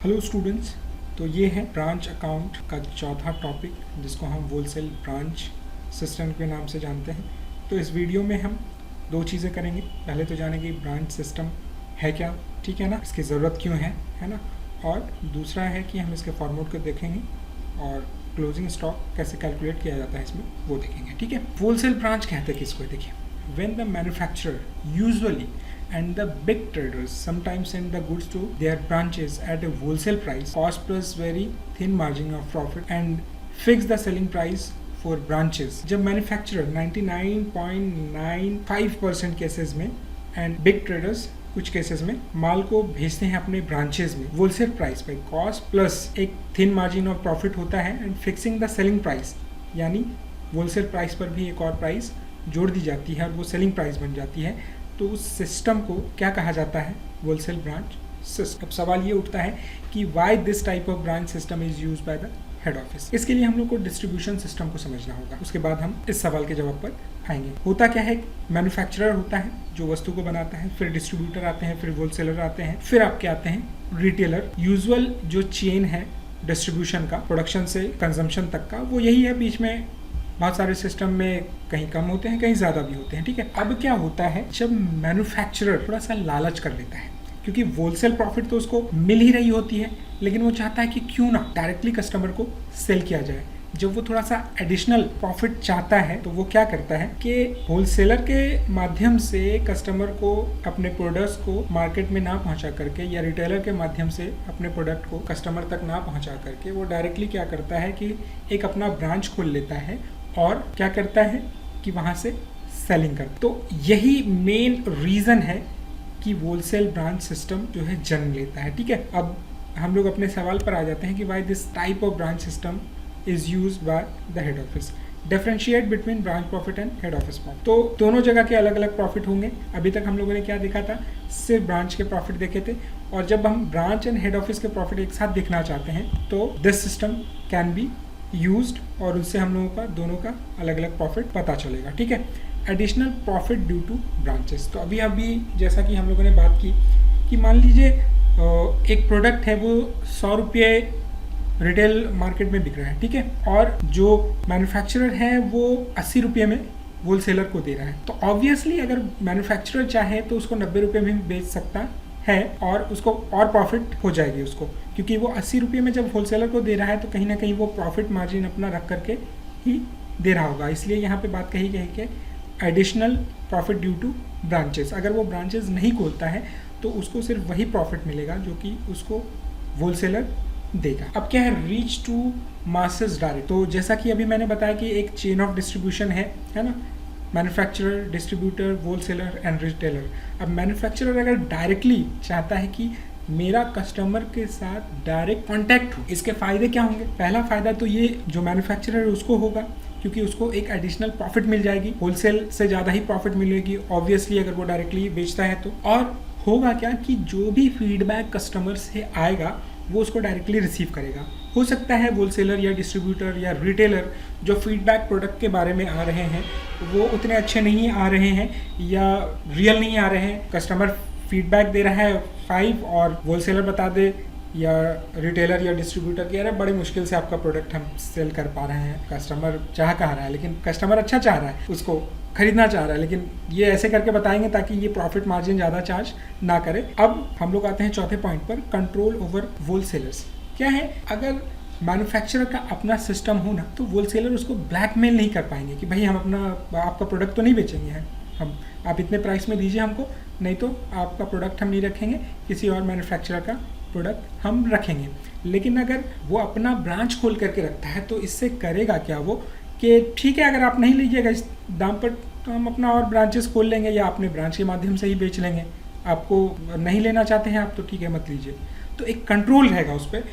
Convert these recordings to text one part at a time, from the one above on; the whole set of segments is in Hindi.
हेलो स्टूडेंट्स, तो ये है ब्रांच अकाउंट का चौथा टॉपिक जिसको हम होलसेल ब्रांच सिस्टम के नाम से जानते हैं। तो इस वीडियो में हम दो चीज़ें करेंगे। पहले तो जानेंगे ब्रांच सिस्टम है क्या, ठीक है ना, इसकी ज़रूरत क्यों है ना, और दूसरा है कि हम इसके फॉर्मेट को देखेंगे और क्लोजिंग स्टॉक कैसे कैलकुलेट किया जाता है इसमें वो देखेंगे, ठीक है। होलसेल ब्रांच कहते हैं किसको, देखिए, when the manufacturer usually and the big traders sometimes send the goods to their branches at a wholesale price, cost plus very thin margin of profit and fix the selling price for branches। जब मैन्युफैक्चरर 99.95% केसेस में एंड बिग ट्रेडर्स कुछ केसेस में माल को भेजते हैं अपने ब्रांचेस में होलसेल प्राइस पे, कॉस्ट प्लस एक थिन मार्जिन ऑफ प्रॉफिट होता है and fixing the selling price, यानी होलसेल प्राइस पर भी एक और प्राइस जोड़ दी जाती है और वो सेलिंग प्राइस बन जाती है। तो उस सिस्टम को क्या कहा जाता है, होलसेल ब्रांच सिस्टम। अब सवाल ये उठता है कि why this type of branch system is used by the head office. इसके लिए हम लोग को डिस्ट्रीब्यूशन सिस्टम को समझना होगा, उसके बाद हम इस सवाल के जवाब पर आएंगे। होता क्या है, मैन्युफैक्चरर होता है जो वस्तु को बनाता है, फिर डिस्ट्रीब्यूटर आते हैं, फिर होलसेलर आते हैं, फिर आपके आते हैं रिटेलर। यूजुअल जो चेन है डिस्ट्रीब्यूशन का, प्रोडक्शन से कंजम्पशन तक का, वो यही है। बीच में बहुत सारे सिस्टम में कहीं कम होते हैं, कहीं ज़्यादा भी होते हैं, ठीक है। अब क्या होता है, जब मैन्युफैक्चरर थोड़ा सा लालच कर लेता है, क्योंकि होलसेल प्रॉफिट तो उसको मिल ही रही होती है, लेकिन वो चाहता है कि क्यों ना डायरेक्टली कस्टमर को सेल किया जाए। जब वो थोड़ा सा एडिशनल प्रॉफिट चाहता है तो वो क्या करता है कि होलसेलर के माध्यम से कस्टमर को अपने प्रोडक्ट्स को मार्केट में ना पहुंचा करके, या रिटेलर के माध्यम से अपने प्रोडक्ट को कस्टमर तक ना पहुंचा करके, वो डायरेक्टली क्या करता है कि एक अपना ब्रांच खोल लेता है और क्या करता है कि वहाँ से सेलिंग करता है। तो यही मेन रीज़न है कि होलसेल ब्रांच सिस्टम जो है जन्म लेता है, ठीक है। अब हम लोग अपने सवाल पर आ जाते हैं कि why this type of branch system is used by the head office. Differentiate between branch profit and head office profit. तो दोनों जगह के अलग अलग प्रॉफिट होंगे। अभी तक हम लोगों ने क्या देखा था, सिर्फ ब्रांच के प्रॉफिट देखे थे, और जब हम ब्रांच एंड हेड ऑफिस के प्रॉफिट एक साथ देखना चाहते हैं तो this system can be used, और उससे हम लोगों का दोनों का अलग अलग प्रॉफिट पता चलेगा, ठीक है। Additional profit due two branches. तो अभी जैसा कि हम लोगों ने बात की कि मान लीजिए एक प्रोडक्ट है वो 100 रुपये रिटेल मार्केट में बिक रहा है, ठीक है, और जो मैन्युफैक्चरर है वो 80 रुपये में होलसेलर को दे रहा है। तो ऑब्वियसली अगर मैन्युफैक्चरर चाहे तो उसको 90 रुपये में बेच सकता है और उसको और प्रॉफिट हो जाएगी उसको, क्योंकि वो 80 रुपये में जब होलसेलर को दे रहा है तो कहीं ना कहीं वो प्रॉफिट मार्जिन अपना रख करके ही दे रहा होगा। इसलिए यहाँ पे बात कही गई कि additional profit due two branches. अगर वो ब्रांचेस नहीं खोलता है तो उसको सिर्फ वही प्रॉफिट मिलेगा जो कि उसको होलसेलर देगा। अब क्या है, रीच टू मासेस डायरेक्ट। तो जैसा कि अभी मैंने बताया कि एक चेन ऑफ डिस्ट्रीब्यूशन है ना, manufacturer, distributor, wholesaler and retailer. अब मैन्युफैक्चरर अगर डायरेक्टली चाहता है कि मेरा कस्टमर के साथ डायरेक्ट कांटेक्ट हो, इसके फ़ायदे क्या होंगे। पहला फ़ायदा तो ये जो मैन्युफैक्चरर है उसको होगा, क्योंकि उसको एक एडिशनल प्रॉफिट मिल जाएगी, होलसेल से ज़्यादा ही प्रॉफिट मिलेगी ऑब्वियसली अगर वो डायरेक्टली बेचता है तो। और होगा क्या कि जो भी फीडबैक कस्टमर से आएगा वो उसको डायरेक्टली रिसीव करेगा। हो सकता है होलसेलर या डिस्ट्रीब्यूटर या रिटेलर जो फीडबैक प्रोडक्ट के बारे में आ रहे हैं वो उतने अच्छे नहीं आ रहे हैं या रियल नहीं आ रहे हैं। कस्टमर फीडबैक दे रहा है 5 और होलसेलर बता दे या रिटेलर या डिस्ट्रीब्यूटर कि अरे बड़ी मुश्किल से आपका प्रोडक्ट हम सेल कर पा रहे हैं। कस्टमर चाह कह रहा है, लेकिन कस्टमर अच्छा चाह रहा है, उसको खरीदना चाह रहा है, लेकिन ये ऐसे करके बताएंगे ताकि ये प्रॉफिट मार्जिन ज़्यादा चार्ज ना करे। अब हम लोग आते हैं चौथे पॉइंट पर, कंट्रोल ओवर होलसेलर्स। क्या है, अगर मैन्युफैक्चरर का अपना सिस्टम हो ना तो होलसेलर उसको ब्लैकमेल नहीं कर पाएंगे कि भाई हम आपका प्रोडक्ट तो नहीं बेचेंगे हैं, आप इतने प्राइस में दीजिए हमको, नहीं तो आपका प्रोडक्ट हम नहीं रखेंगे, किसी और मैन्युफैक्चरर का प्रोडक्ट हम रखेंगे। लेकिन अगर वो अपना ब्रांच खोल करके रखता है तो इससे करेगा क्या वो कि ठीक है अगर आप नहीं लीजिएगा इस दाम पर तो हम अपना और ब्रांचेस खोल लेंगे या अपने ब्रांच के माध्यम से ही बेच लेंगे, आपको नहीं लेना चाहते हैं आप तो ठीक है मत लीजिए। तो एक कंट्रोल रहेगा उस पर।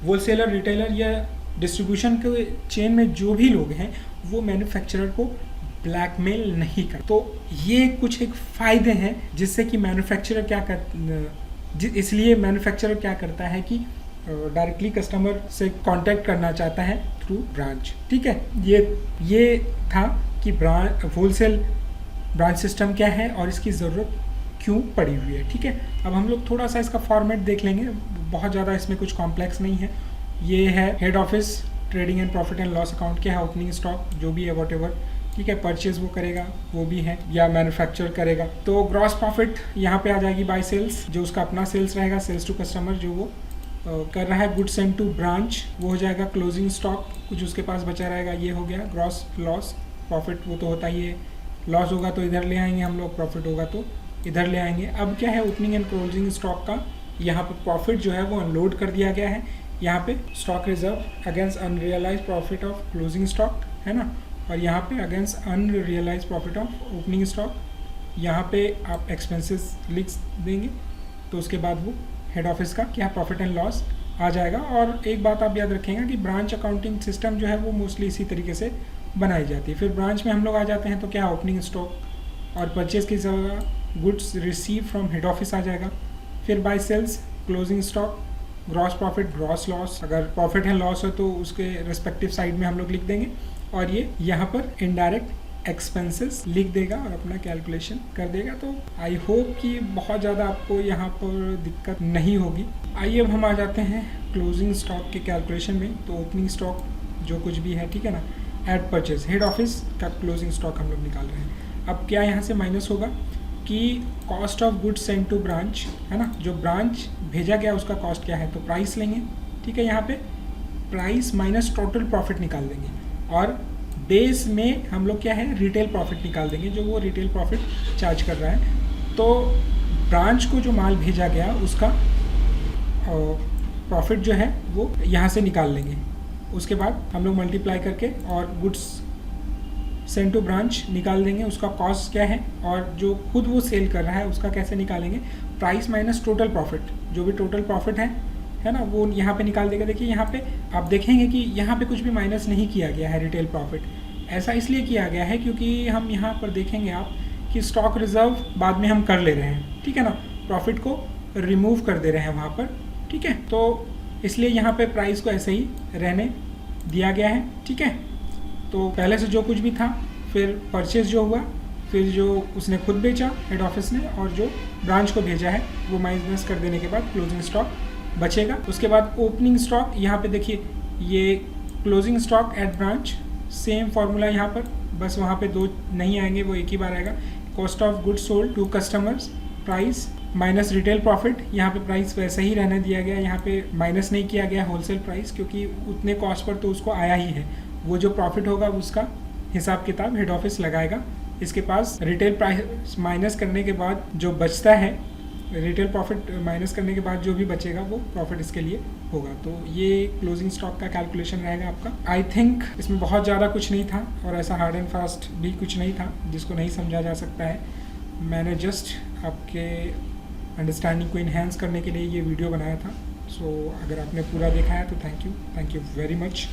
होलसेलर, रिटेलर या डिस्ट्रीब्यूशन के चेन में जो भी लोग हैं वो मैन्युफैक्चरर को ब्लैकमेल नहीं कर। तो ये कुछ एक फ़ायदे हैं जिससे कि मैन्युफैक्चरर इसलिए मैन्युफैक्चरर क्या करता है कि डायरेक्टली कस्टमर से कांटेक्ट करना चाहता है थ्रू ब्रांच, ठीक है। ये था कि होलसेल ब्रांच सिस्टम क्या है और इसकी ज़रूरत क्यों पड़ी हुई है, ठीक है। अब हम लोग थोड़ा सा इसका फॉर्मेट देख लेंगे, बहुत ज़्यादा इसमें कुछ कॉम्प्लेक्स नहीं है। ये है head office trading and profit and loss account, क्या है ओपनिंग स्टॉक जो भी है वॉट, ठीक है, परचेज वो करेगा वो भी है, या मैन्युफैक्चर करेगा। तो ग्रॉस प्रॉफिट यहाँ पे आ जाएगी बाय सेल्स, जो उसका अपना सेल्स रहेगा, सेल्स टू कस्टमर जो वो कर रहा है। गुड्स सेंड टू ब्रांच वो हो जाएगा क्लोजिंग स्टॉक, कुछ उसके पास बचा रहेगा, ये हो गया ग्रॉस लॉस। प्रॉफिट वो तो होता ही है, लॉस होगा तो इधर ले आएंगे हम लोग, प्रॉफिट होगा तो इधर ले आएंगे। अब क्या है ओपनिंग एंड क्लोजिंग स्टॉक का, यहाँ पर प्रॉफिट जो है वो अनलोड कर दिया गया है। यहाँ पे stock reserve against unrealised profit of closing stock है ना, और यहाँ पे against unrealised profit of opening stock. यहाँ पे आप एक्सपेंसेस लिख देंगे, तो उसके बाद वो हेड ऑफिस का क्या प्रॉफिट एंड लॉस आ जाएगा। और एक बात आप याद रखेंगे कि ब्रांच अकाउंटिंग सिस्टम जो है वो मोस्टली इसी तरीके से बनाई जाती है। फिर ब्रांच में हम लोग आ जाते हैं तो क्या ओपनिंग स्टॉक और परचेज की जगह goods receive from head office आ जाएगा। फिर by sales closing stock, gross profit, gross loss, अगर प्रॉफिट एंड लॉस हो तो उसके रिस्पेक्टिव साइड में हम लोग लिख देंगे, और ये यहाँ पर इनडायरेक्ट एक्सपेंसेस लिख देगा और अपना कैलकुलेशन कर देगा। तो आई होप कि बहुत ज़्यादा आपको यहाँ पर दिक्कत नहीं होगी। आइए अब हम आ जाते हैं क्लोजिंग स्टॉक के कैलकुलेशन में। तो ओपनिंग स्टॉक जो कुछ भी है, ठीक है ना, एट परचेज हेड ऑफिस का क्लोजिंग स्टॉक हम लोग निकाल रहे हैं। अब क्या यहाँ से माइनस होगा कि cost of goods send to branch है ना, जो ब्रांच भेजा गया उसका कॉस्ट क्या है, तो प्राइस लेंगे, ठीक है, यहाँ पे प्राइस माइनस टोटल प्रॉफिट निकाल देंगे, और बेस में हम लोग क्या है रिटेल प्रॉफिट निकाल देंगे, जो वो रिटेल प्रॉफिट चार्ज कर रहा है। तो ब्रांच को जो माल भेजा गया उसका प्रॉफिट जो है वो यहाँ से निकाल लेंगे। उसके बाद हम लोग मल्टीप्लाई करके और गुड्स सेंड टू ब्रांच निकाल देंगे, उसका कॉस्ट क्या है, और जो खुद वो सेल कर रहा है उसका कैसे निकालेंगे, प्राइस माइनस टोटल प्रॉफिट, जो भी टोटल प्रॉफिट है ना, वो यहाँ पे निकाल देगा। देखिए यहाँ पे आप देखेंगे कि यहाँ पे कुछ भी माइनस नहीं किया गया है रिटेल प्रॉफिट। ऐसा इसलिए किया गया है क्योंकि हम यहाँ पर देखेंगे आप कि स्टॉक रिजर्व बाद में हम कर ले रहे हैं, ठीक है ना, प्रॉफिट को रिमूव कर दे रहे हैं वहाँ पर, ठीक है। तो इसलिए यहाँ पे प्राइस को ऐसे ही रहने दिया गया है, ठीक है। तो पहले से जो कुछ भी था, फिर परचेज जो हुआ, फिर जो उसने खुद बेचा हेड ऑफिस ने, और जो ब्रांच को भेजा है वो माइनस कर देने के बाद क्लोजिंग स्टॉक बचेगा। उसके बाद ओपनिंग स्टॉक, यहाँ पे देखिए ये closing stock at branch, same formula यहाँ पर, बस वहाँ पे दो नहीं आएंगे, वो एक ही बार आएगा। Cost of goods sold to customers, price minus retail profit, यहाँ पे प्राइस वैसे ही रहने दिया गया, यहाँ पे माइनस नहीं किया गया होलसेल प्राइस, क्योंकि उतने कॉस्ट पर तो उसको आया ही है। वो जो प्रॉफिट होगा उसका हिसाब किताब हेड ऑफिस लगाएगा। इसके पास रिटेल प्राइस माइनस करने के बाद जो बचता है, रिटेल प्रॉफिट माइनस करने के बाद जो भी बचेगा वो प्रॉफिट इसके लिए होगा। तो ये क्लोजिंग स्टॉक का कैलकुलेशन रहेगा आपका। आई थिंक इसमें बहुत ज़्यादा कुछ नहीं था, और ऐसा हार्ड एंड फास्ट भी कुछ नहीं था जिसको नहीं समझा जा सकता है। मैंने जस्ट आपके अंडरस्टैंडिंग को इन्हेंस करने के लिए ये वीडियो बनाया था। सो अगर आपने पूरा देखा है तो थैंक यू वेरी मच।